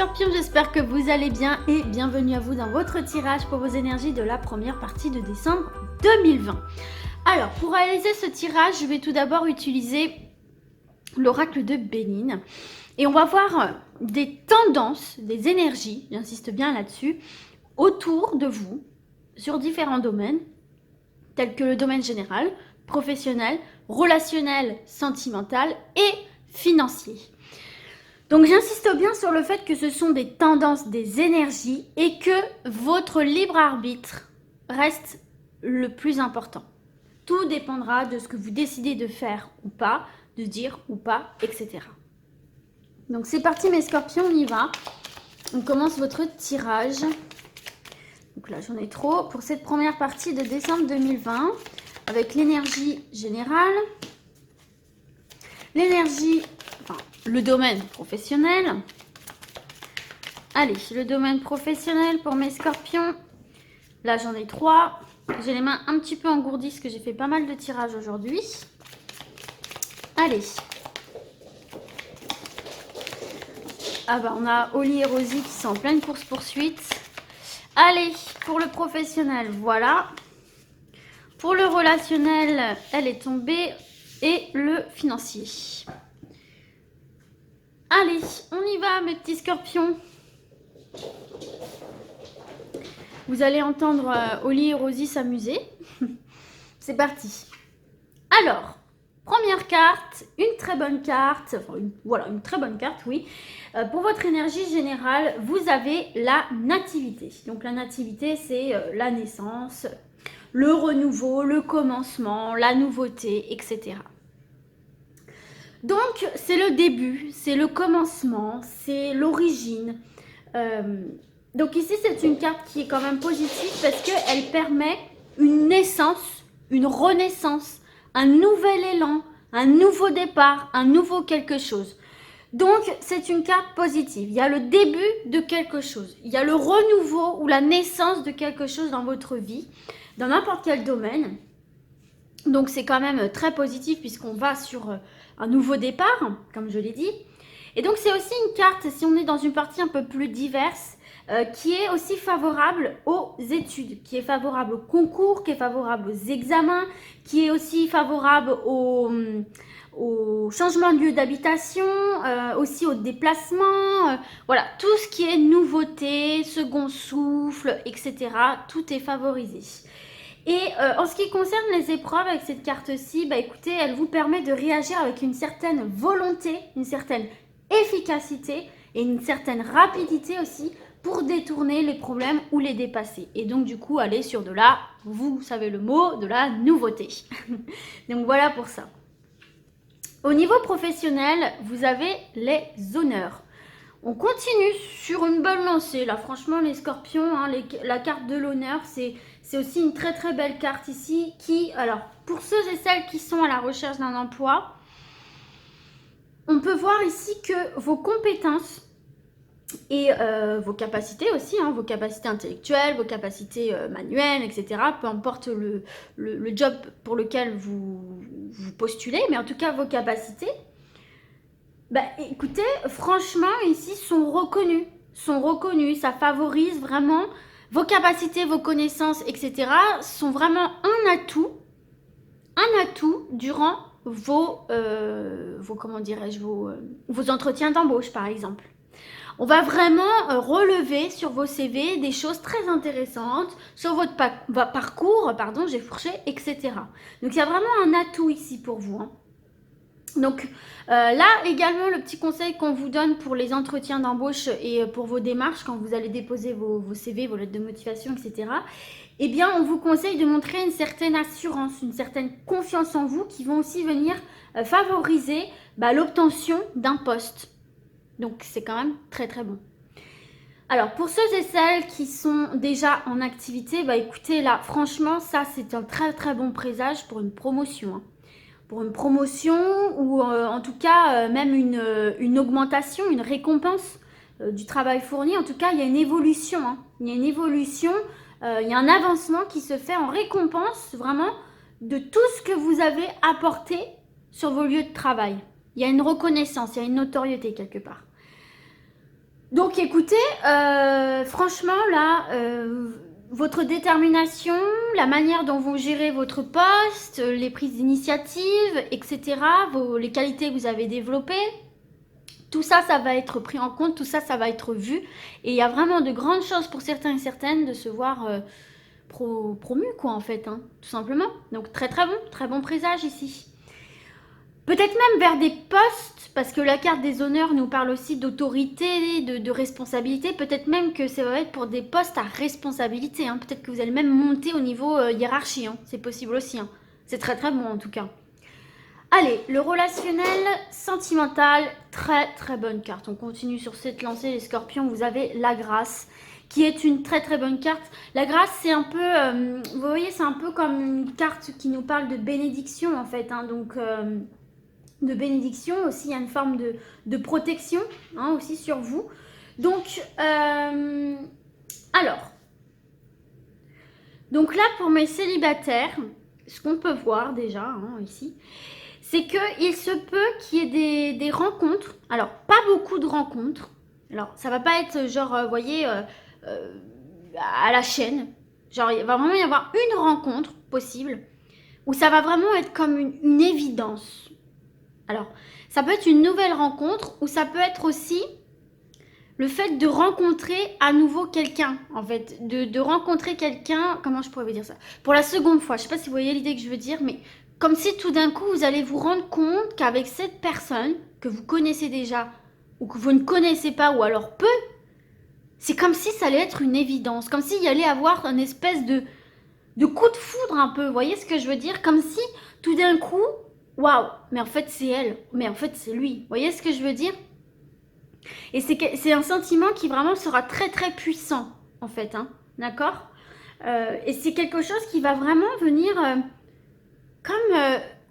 Scorpions, j'espère que vous allez bien et bienvenue à vous dans votre tirage pour vos énergies de la première partie de décembre 2020. Alors, pour réaliser ce tirage, je vais tout d'abord utiliser l'oracle de Béline et on va voir des tendances, des énergies, j'insiste bien là-dessus, autour de vous sur différents domaines tels que le domaine général, professionnel, relationnel, sentimental et financier. Donc j'insiste bien sur le fait que ce sont des tendances, des énergies et que votre libre arbitre reste le plus important. Tout dépendra de ce que vous décidez de faire ou pas, de dire ou pas, etc. Donc c'est parti mes scorpions, on y va. On commence votre tirage. Donc là j'en ai trop pour cette première partie de décembre 2020 avec l'énergie générale, l'énergie, enfin le domaine professionnel. Allez, le domaine professionnel pour mes scorpions. Là j'en ai 3. J'ai les mains un petit peu engourdies parce que j'ai fait pas mal de tirages aujourd'hui. Allez. Ah bah on a Oli et Rosie qui sont en pleine course-poursuite. Allez, pour le professionnel, voilà. Pour le relationnel, elle est tombée. Et le financier. Allez, on y va mes petits scorpions. Vous allez entendre Oli et Rosie s'amuser. C'est parti. Alors, première carte, une très bonne carte. Enfin, voilà, une très bonne carte, oui. Pour votre énergie générale, vous avez la nativité. Donc la nativité, c'est la naissance, le renouveau, le commencement, la nouveauté, etc. Donc, c'est le début, c'est le commencement, c'est l'origine. Donc ici, c'est une carte qui est quand même positive parce qu'elle permet une naissance, une renaissance, un nouvel élan, un nouveau départ, un nouveau quelque chose. Donc, c'est une carte positive. Il y a le début de quelque chose. Il y a le renouveau ou la naissance de quelque chose dans votre vie, dans n'importe quel domaine. Donc, c'est quand même très positif puisqu'on va sur un nouveau départ, comme je l'ai dit. Et donc, c'est aussi une carte, si on est dans une partie un peu plus diverse, qui est aussi favorable aux études, qui est favorable aux concours, qui est favorable aux examens, qui est aussi favorable au changement de lieu d'habitation, aussi au déplacement, voilà, tout ce qui est nouveauté, second souffle, etc., tout est favorisé. Et en ce qui concerne les épreuves avec cette carte-ci, bah écoutez, elle vous permet de réagir avec une certaine volonté, une certaine efficacité et une certaine rapidité aussi pour détourner les problèmes ou les dépasser. Et donc du coup, aller sur de la, vous savez le mot, de la nouveauté. Donc voilà pour ça. Au niveau professionnel, vous avez les honneurs. On continue sur une bonne lancée. Là, franchement, les scorpions, hein, la carte de l'honneur, c'est aussi une très très belle carte ici. Qui, alors, pour ceux et celles qui sont à la recherche d'un emploi, on peut voir ici que vos compétences et vos capacités aussi, hein, vos capacités intellectuelles, vos capacités manuelles, etc. Peu importe le job pour lequel vous postulez, mais en tout cas vos capacités, bah écoutez, franchement ici sont reconnues, ça favorise vraiment vos capacités, vos connaissances, etc. sont vraiment un atout durant vos comment dirais-je, vos entretiens d'embauche par exemple. On va vraiment relever sur vos CV des choses très intéressantes sur votre parcours, pardon, j'ai fourché, etc. Donc il y a vraiment un atout ici pour vous, hein. Donc là également le petit conseil qu'on vous donne pour les entretiens d'embauche et pour vos démarches quand vous allez déposer vos CV, vos lettres de motivation, etc. Eh bien on vous conseille de montrer une certaine assurance, une certaine confiance en vous qui vont aussi venir favoriser l'obtention d'un poste. Donc c'est quand même très très bon. Alors pour ceux et celles qui sont déjà en activité, bah écoutez là franchement ça c'est un très très bon présage pour une promotion, hein. Pour une promotion ou en tout cas même une augmentation, une récompense du travail fourni. En tout cas il y a une évolution, hein. Il y a une évolution, il y a un avancement qui se fait en récompense vraiment de tout ce que vous avez apporté sur vos lieux de travail. Il y a une reconnaissance, il y a une notoriété quelque part. Donc écoutez, franchement là, votre détermination, la manière dont vous gérez votre poste, les prises d'initiative, etc., les qualités que vous avez développées, tout ça, ça va être pris en compte, tout ça, ça va être vu. Et il y a vraiment de grandes chances pour certains et certaines de se voir promu, quoi, en fait, hein, tout simplement. Donc très bon présage ici. Peut-être même vers des postes, parce que la carte des honneurs nous parle aussi d'autorité, de responsabilité. Peut-être même que ça va être pour des postes à responsabilité. Hein. Peut-être que vous allez même monter au niveau hiérarchie. Hein. C'est possible aussi. Hein. C'est très bon en tout cas. Allez, le relationnel sentimental, très bonne carte. On continue sur cette lancée, les scorpions. Vous avez la grâce, qui est une très bonne carte. La grâce, c'est un peu, vous voyez, c'est un peu comme une carte qui nous parle de bénédiction en fait. Hein. Donc, de bénédiction aussi, il y a une forme de protection hein, aussi sur vous. Donc, alors, donc là, pour mes célibataires, ce qu'on peut voir déjà hein, ici, c'est qu'il se peut qu'il y ait des rencontres. Alors, pas beaucoup de rencontres. Alors, ça va pas être genre, vous voyez, à la chaîne. Genre, il va vraiment y avoir une rencontre possible où ça va vraiment être comme une évidence. Alors, ça peut être une nouvelle rencontre ou ça peut être aussi le fait de rencontrer à nouveau quelqu'un, en fait. De rencontrer quelqu'un, comment je pourrais vous dire ça? Pour la seconde fois, je sais pas si vous voyez l'idée que je veux dire, mais comme si tout d'un coup vous allez vous rendre compte qu'avec cette personne que vous connaissez déjà ou que vous ne connaissez pas ou alors peu, c'est comme si ça allait être une évidence, comme s'il y allait avoir une espèce de coup de foudre un peu, vous voyez ce que je veux dire? Comme si tout d'un coup, waouh, mais en fait c'est elle, mais en fait c'est lui, vous voyez ce que je veux dire? Et c'est un sentiment qui vraiment sera très puissant en fait, hein, d'accord? Et c'est quelque chose qui va vraiment venir comme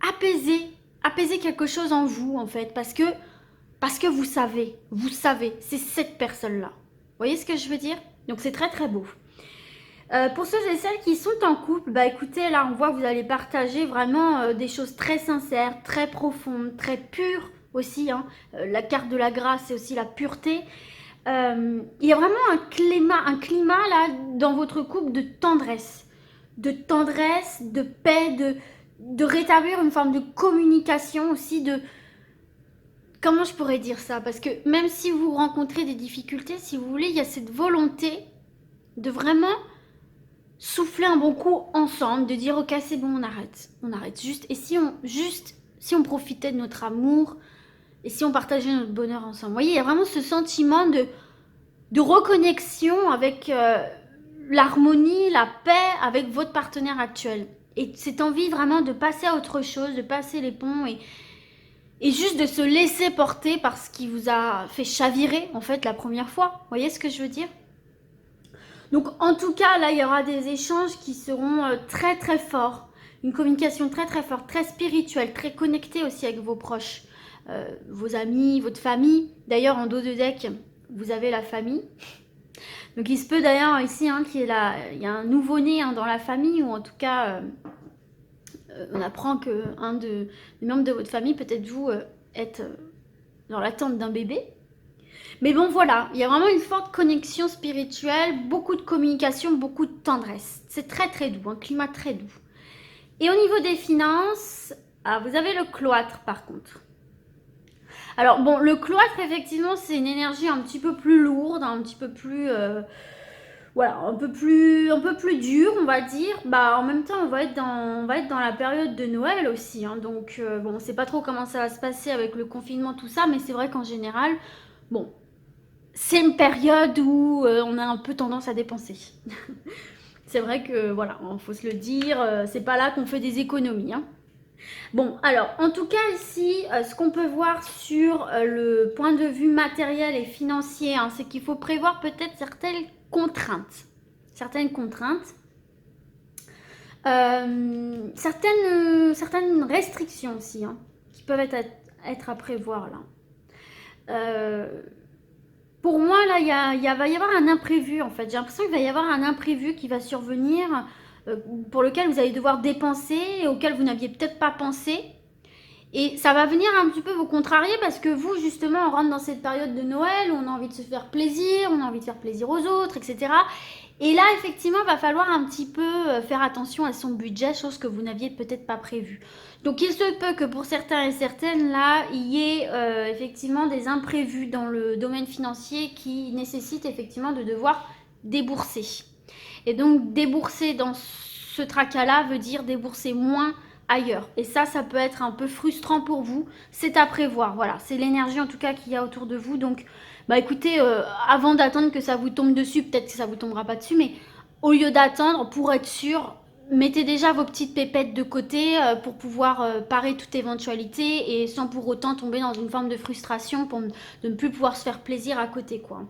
apaiser quelque chose en vous en fait, parce que vous savez, c'est cette personne-là. Vous voyez ce que je veux dire? Donc c'est très beau. Pour ceux et celles qui sont en couple, bah écoutez, là on voit que vous allez partager vraiment des choses très sincères, très profondes, très pures aussi. Hein. La carte de la grâce, c'est aussi la pureté. Il y a vraiment un climat là dans votre couple de tendresse, de paix, de rétablir une forme de communication aussi, comment je pourrais dire ça? Parce que même si vous rencontrez des difficultés, si vous voulez, il y a cette volonté de vraiment souffler un bon coup ensemble, de dire ok c'est bon, on arrête juste. Et si on profitait de notre amour et si on partageait notre bonheur ensemble. Vous voyez, il y a vraiment ce sentiment de reconnexion avec l'harmonie, la paix avec votre partenaire actuel. Et cette envie vraiment de passer à autre chose, de passer les ponts et juste de se laisser porter par ce qui vous a fait chavirer en fait la première fois. Vous voyez ce que je veux dire? Donc en tout cas, là, il y aura des échanges qui seront très forts. Une communication très forte, très spirituelle, très connectée aussi avec vos proches, vos amis, votre famille. D'ailleurs, en dos de deck, vous avez la famille. Donc il se peut d'ailleurs ici hein, il y a un nouveau-né hein, dans la famille, ou en tout cas, on apprend qu'un des membres de votre famille, peut-être vous, êtes dans l'attente d'un bébé. Mais bon, voilà, il y a vraiment une forte connexion spirituelle, beaucoup de communication, beaucoup de tendresse. C'est très doux, un climat très doux. Et au niveau des finances, vous avez le cloître par contre. Alors bon, le cloître, effectivement, c'est une énergie un petit peu plus lourde, un petit peu plus... voilà, un peu plus dure, on va dire. Bah, en même temps, on va être dans la période de Noël aussi. Hein, donc, bon, on sait pas trop comment ça va se passer avec le confinement, tout ça, mais c'est vrai qu'en général, bon, c'est une période où on a un peu tendance à dépenser. C'est vrai que, voilà, il faut se le dire, c'est pas là qu'on fait des économies. Hein. Bon, alors, en tout cas, ici, ce qu'on peut voir sur le point de vue matériel et financier, hein, c'est qu'il faut prévoir peut-être certaines contraintes. Certaines restrictions aussi, hein, qui peuvent être à prévoir, là. Pour moi, là, va y avoir un imprévu, en fait. J'ai l'impression qu'il va y avoir un imprévu qui va survenir, pour lequel vous allez devoir dépenser et auquel vous n'aviez peut-être pas pensé. Et ça va venir un petit peu vous contrarier parce que vous, justement, on rentre dans cette période de Noël où on a envie de se faire plaisir, on a envie de faire plaisir aux autres, etc. Et là, effectivement, il va falloir un petit peu faire attention à son budget, chose que vous n'aviez peut-être pas prévue. Donc, il se peut que pour certains et certaines, là, il y ait effectivement des imprévus dans le domaine financier qui nécessitent effectivement de devoir débourser. Et donc, débourser dans ce tracas-là veut dire débourser moins ailleurs. Et ça peut être un peu frustrant pour vous. C'est à prévoir. Voilà, c'est l'énergie en tout cas qu'il y a autour de vous. Donc, bah écoutez, avant d'attendre que ça vous tombe dessus, peut-être que ça vous tombera pas dessus, mais au lieu d'attendre, pour être sûr, mettez déjà vos petites pépettes de côté pour pouvoir parer toute éventualité et sans pour autant tomber dans une forme de frustration de ne plus pouvoir se faire plaisir à côté, quoi.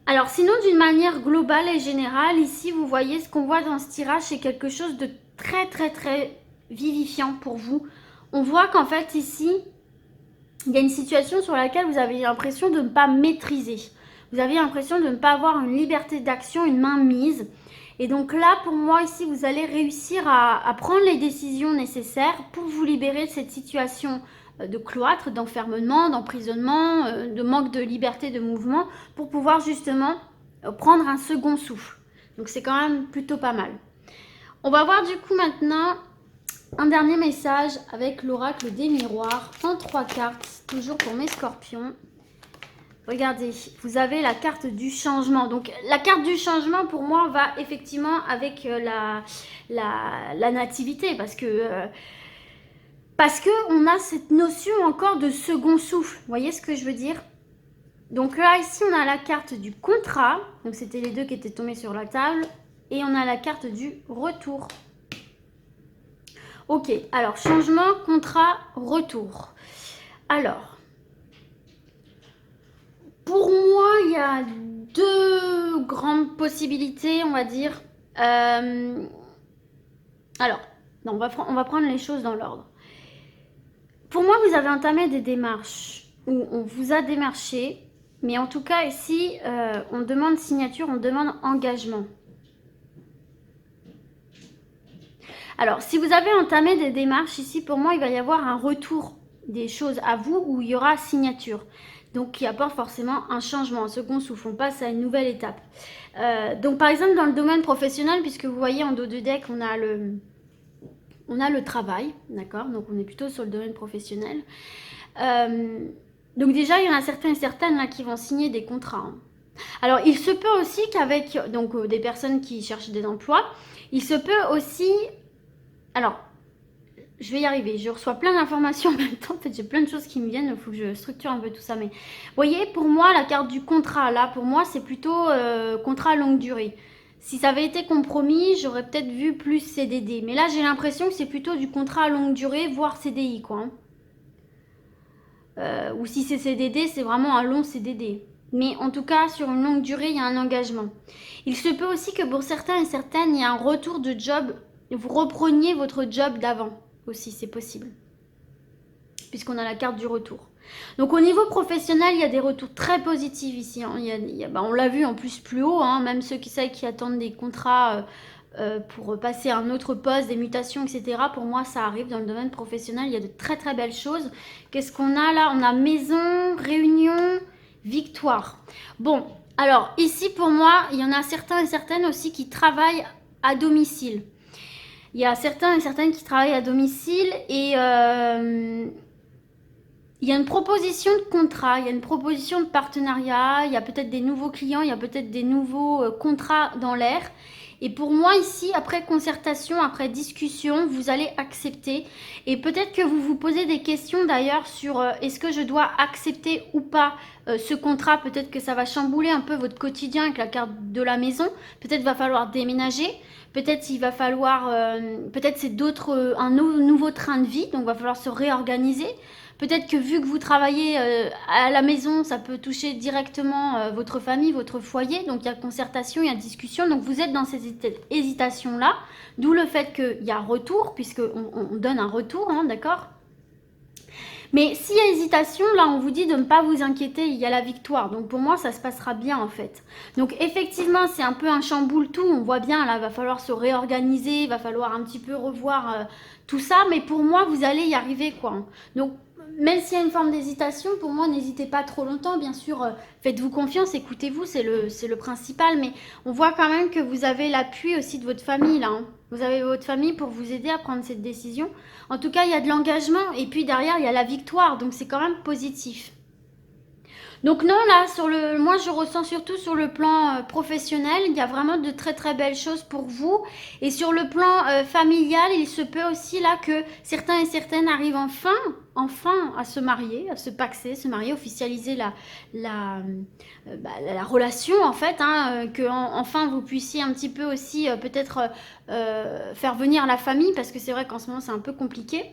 Alors sinon, d'une manière globale et générale, ici, vous voyez ce qu'on voit dans ce tirage, c'est quelque chose de très, très, très vivifiant pour vous. On voit qu'en fait, ici, il y a une situation sur laquelle vous avez l'impression de ne pas maîtriser. Vous avez l'impression de ne pas avoir une liberté d'action, une main mise. Et donc là, pour moi, ici, vous allez réussir à prendre les décisions nécessaires pour vous libérer de cette situation de cloître, d'enfermement, d'emprisonnement, de manque de liberté de mouvement, pour pouvoir justement prendre un second souffle. Donc c'est quand même plutôt pas mal. On va voir du coup maintenant un dernier message avec l'oracle des miroirs en 3 cartes, toujours pour mes scorpions. Regardez, vous avez la carte du changement. Donc la carte du changement pour moi va effectivement avec la nativité parce que on a cette notion encore de second souffle. Vous voyez ce que je veux dire? Donc là, ici, on a la carte du contrat. Donc c'était les deux qui étaient tombés sur la table. Et on a la carte du retour. Ok, alors changement, contrat, retour. Alors, pour moi, il y a 2 grandes possibilités, on va dire. Alors, non, on va prendre les choses dans l'ordre. Pour moi, vous avez entamé des démarches où on vous a démarché, mais en tout cas ici, on demande signature, on demande engagement. Alors, si vous avez entamé des démarches ici, pour moi, il va y avoir un retour des choses à vous où il y aura signature. Donc, qui apporte forcément un changement, un second souffle. On passe à une nouvelle étape. Donc, par exemple, dans le domaine professionnel, puisque vous voyez en dos de deck, on a le travail, d'accord? Donc, on est plutôt sur le domaine professionnel. Donc, déjà, il y en a certains et certaines là, qui vont signer des contrats. Hein. Alors, il se peut aussi qu'avec des personnes qui cherchent des emplois, il se peut aussi... Alors, je vais y arriver. Je reçois plein d'informations en même temps. En fait, j'ai plein de choses qui me viennent. Il faut que je structure un peu tout ça. Mais vous voyez, pour moi, la carte du contrat, là, pour moi, c'est plutôt contrat longue durée. Si ça avait été compromis, j'aurais peut-être vu plus CDD. Mais là, j'ai l'impression que c'est plutôt du contrat à longue durée, voire CDI, quoi. Ou si c'est CDD, c'est vraiment un long CDD. Mais en tout cas, sur une longue durée, il y a un engagement. Il se peut aussi que pour certains et certaines, il y a un retour de job. Vous repreniez votre job d'avant aussi, c'est possible. Puisqu'on a la carte du retour. Donc au niveau professionnel, il y a des retours très positifs ici. Hein. On l'a vu en plus plus haut, hein, même ceux qui attendent des contrats pour passer à un autre poste, des mutations, etc. Pour moi, ça arrive dans le domaine professionnel. Il y a de très très belles choses. Qu'est-ce qu'on a là? On a maison, réunion, victoire. Bon, alors ici pour moi, il y en a certains et certaines aussi qui travaillent à domicile. Il y a certains et certaines qui travaillent à domicile et il y a une proposition de contrat, il y a une proposition de partenariat, il y a peut-être des nouveaux clients, il y a peut-être des nouveaux contrats dans l'air. Et pour moi ici, après concertation, après discussion, vous allez accepter. Et peut-être que vous vous posez des questions d'ailleurs sur est-ce que je dois accepter ou pas ce contrat. Peut-être que ça va chambouler un peu votre quotidien avec la carte de la maison. Peut-être va falloir déménager. Peut-être il va falloir, peut-être c'est un nouveau train de vie. Donc il va falloir se réorganiser. Peut-être que vu que vous travaillez à la maison, ça peut toucher directement votre famille, votre foyer. Donc il y a concertation, il y a discussion. Donc vous êtes dans ces hésitations-là. D'où le fait qu'il y a retour, puisqu'on donne un retour, hein, d'accord? Mais s'il y a hésitation, là on vous dit de ne pas vous inquiéter, il y a la victoire. Donc pour moi ça se passera bien en fait. Donc effectivement c'est un peu un chamboule tout, on voit bien là, il va falloir se réorganiser, il va falloir un petit peu revoir tout ça. Mais pour moi vous allez y arriver quoi. Donc même s'il y a une forme d'hésitation, pour moi n'hésitez pas trop longtemps. Bien sûr faites-vous confiance, écoutez-vous, c'est le principal. Mais on voit quand même que vous avez l'appui aussi de votre famille là. Hein. Vous avez votre famille pour vous aider à prendre cette décision. En tout cas, il y a de l'engagement et puis derrière, il y a la victoire. Donc, c'est quand même positif. Donc non, là, moi je ressens surtout sur le plan professionnel, il y a vraiment de très très belles choses pour vous. Et sur le plan familial, il se peut aussi là que certains et certaines arrivent enfin à se marier, à se paxer, se marier, officialiser la relation en fait, hein, que enfin vous puissiez un petit peu aussi peut-être faire venir la famille, parce que c'est vrai qu'en ce moment c'est un peu compliqué.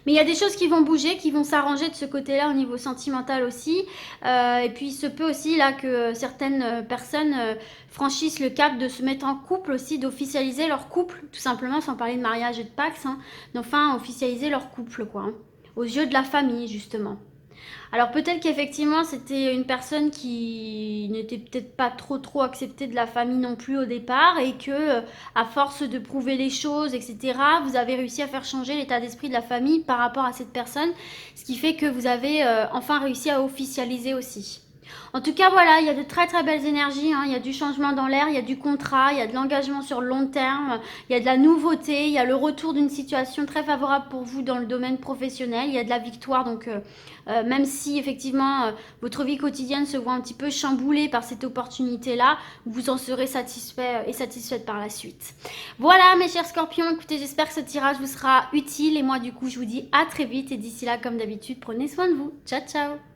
Mais il y a des choses qui vont bouger, qui vont s'arranger de ce côté-là au niveau sentimental aussi. Et puis il se peut aussi là que certaines personnes franchissent le cap de se mettre en couple aussi, d'officialiser leur couple, tout simplement, sans parler de mariage et de pax, hein, d'enfin officialiser leur couple, quoi, hein, aux yeux de la famille, justement. Alors peut-être qu'effectivement c'était une personne qui n'était peut-être pas trop acceptée de la famille non plus au départ, et que à force de prouver les choses, etc., vous avez réussi à faire changer l'état d'esprit de la famille par rapport à cette personne, ce qui fait que vous avez enfin réussi à officialiser aussi. En tout cas, voilà, il y a de très très belles énergies, hein. Il y a du changement dans l'air, il y a du contrat, il y a de l'engagement sur le long terme, il y a de la nouveauté, il y a le retour d'une situation très favorable pour vous dans le domaine professionnel, il y a de la victoire. Donc même si effectivement votre vie quotidienne se voit un petit peu chamboulée par cette opportunité-là, vous en serez satisfait et satisfaite par la suite. Voilà mes chers scorpions, écoutez, j'espère que ce tirage vous sera utile, et moi du coup je vous dis à très vite, et d'ici là comme d'habitude prenez soin de vous. Ciao ciao.